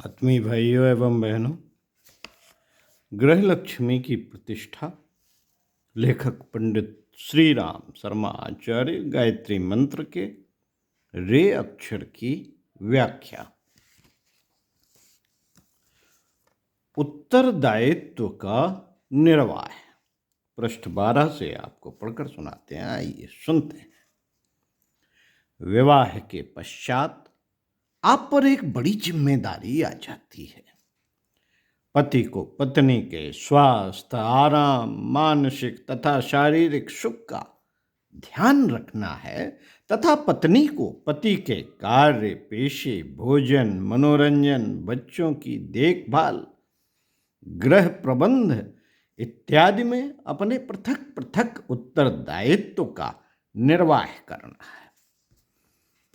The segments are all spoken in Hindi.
आत्मीय भाइयों एवं बहनों, गृह लक्ष्मी की प्रतिष्ठा लेखक पंडित श्री राम शर्मा आचार्य गायत्री मंत्र के रे अक्षर की व्याख्या। उत्तरदायित्व का निर्वाह। पृष्ठ 12 से आपको पढ़कर सुनाते हैं, आइए सुनते हैं। विवाह के पश्चात आप पर एक बड़ी जिम्मेदारी आ जाती है। पति को पत्नी के स्वास्थ्य, आराम, मानसिक तथा शारीरिक सुख का ध्यान रखना है तथा पत्नी को पति के कार्य, पेशे, भोजन, मनोरंजन, बच्चों की देखभाल, गृह प्रबंध इत्यादि में अपने पृथक पृथक उत्तरदायित्व का निर्वाह करना है।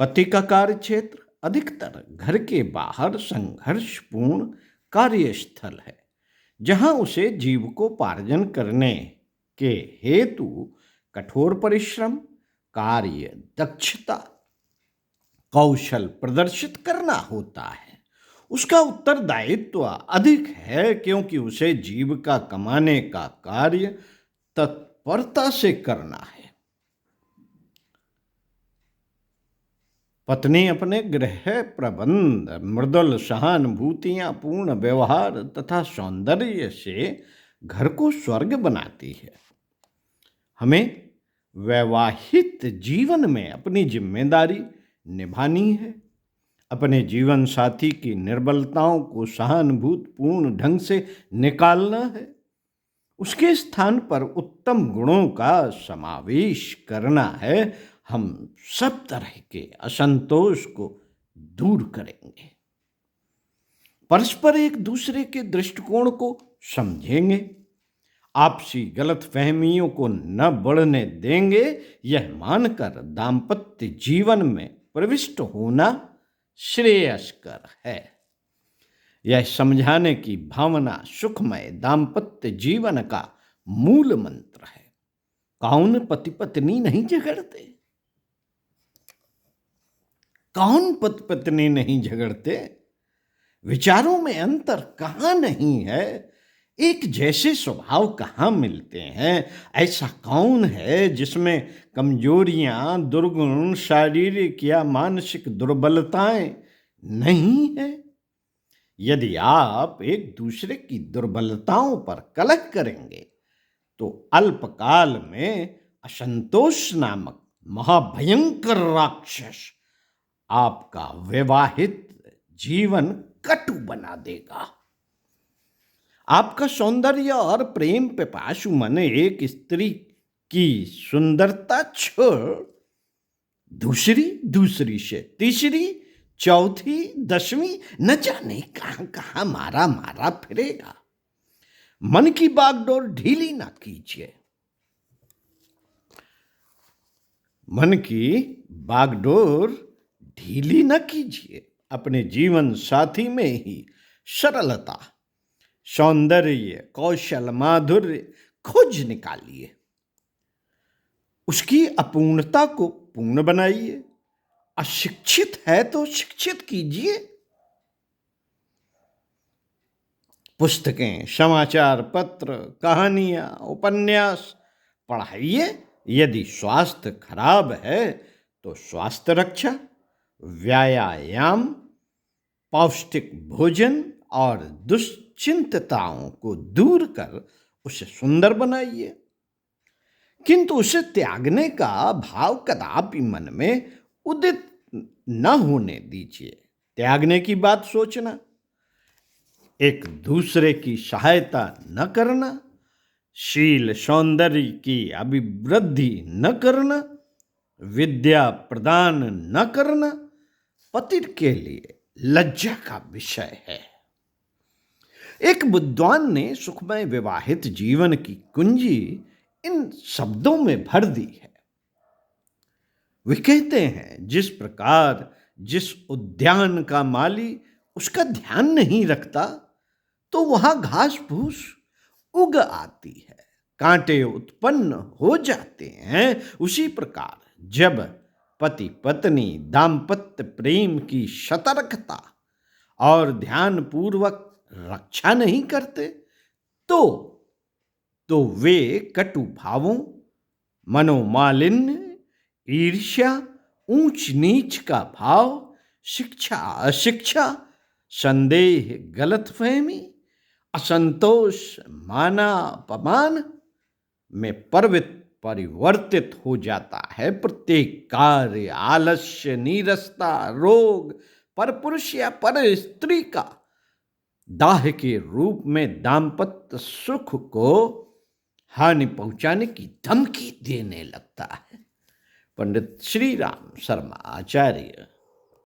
पति का कार्य क्षेत्र अधिकतर घर के बाहर संघर्षपूर्ण कार्यस्थल है, जहां उसे जीविकोपार्जन करने के हेतु कठोर परिश्रम, कार्य दक्षता, कौशल प्रदर्शित करना होता है। उसका उत्तरदायित्व अधिक है क्योंकि उसे जीविका कमाने का कार्य तत्परता से करना है। पत्नी अपने गृह प्रबंध, मृदुल सहानुभूतियां पूर्ण व्यवहार तथा सौंदर्य से घर को स्वर्ग बनाती है। हमें वैवाहिक जीवन में अपनी जिम्मेदारी निभानी है। अपने जीवन साथी की निर्बलताओं को सहानुभूतिपूर्ण ढंग से निकालना है। उसके स्थान पर उत्तम गुणों का समावेश करना है। हम सब तरह के असंतोष को दूर करेंगे, परस्पर एक दूसरे के दृष्टिकोण को समझेंगे, आपसी गलतफहमियों को न बढ़ने देंगे। यह मानकर दाम्पत्य जीवन में प्रविष्ट होना श्रेयस्कर है। यह समझाने की भावना सुखमय दाम्पत्य जीवन का मूल मंत्र है। कौन पति पत्नी नहीं झगड़ते? कौन पति पत्नी नहीं झगड़ते? विचारों में अंतर कहाँ नहीं है? एक जैसे स्वभाव कहाँ मिलते हैं? ऐसा कौन है जिसमें कमजोरियां, दुर्गुण, शारीरिक या मानसिक दुर्बलताएं नहीं है? यदि आप एक दूसरे की दुर्बलताओं पर कलह करेंगे तो अल्पकाल में असंतोष नामक महाभयंकर राक्षस आपका वैवाहिक जीवन कटु बना देगा। आपका सौंदर्य और प्रेम पिपासु मन एक स्त्री की सुंदरता छोड़ दूसरी से तीसरी, चौथी, 10वीं न जाने कहां कहां मारा मारा फिरेगा। मन की बागडोर ढीली ना कीजिए। मन की बागडोर ढीली न कीजिए। अपने जीवन साथी में ही सरलता, सौंदर्य, कौशल, माधुर्य खोज निकालिए। उसकी अपूर्णता को पूर्ण बनाइए। अशिक्षित है तो शिक्षित कीजिए। पुस्तकें, समाचार पत्र, कहानियां, उपन्यास पढ़ाइए। यदि स्वास्थ्य खराब है तो स्वास्थ्य रक्षा, व्यायाम, पौष्टिक भोजन और दुश्चिंतताओं को दूर कर उसे सुंदर बनाइए। किंतु उसे त्यागने का भाव कदापि मन में उदित न होने दीजिए। त्यागने की बात सोचना, एक दूसरे की सहायता न करना, शील सौंदर्य की अभिवृद्धि न करना, विद्या प्रदान न करना पति के लिए लज्जा का विषय है। एक विद्वान ने सुखमय विवाहित जीवन की कुंजी इन शब्दों में भर दी है। वे कहते हैं, जिस प्रकार जिस उद्यान का माली उसका ध्यान नहीं रखता तो वहां घास फूस उग आती है, कांटे उत्पन्न हो जाते हैं, उसी प्रकार जब पति पत्नी दाम्पत्य प्रेम की सतर्कता और ध्यानपूर्वक रक्षा नहीं करते तो वे कटु भावों, मनोमालिन्य, ईर्ष्या, ऊंच नीच का भाव, शिक्षा अशिक्षा, संदेह गलतफहमी, असंतोष मानापमान में परिवर्तित हो जाता है। प्रत्येक कार्य, आलस्य, नीरसता, रोग, परपुरुष या पर स्त्री का दाह के रूप में दाम्पत्य सुख को हानि पहुंचाने की धमकी देने लगता है। पंडित श्री राम शर्मा आचार्य।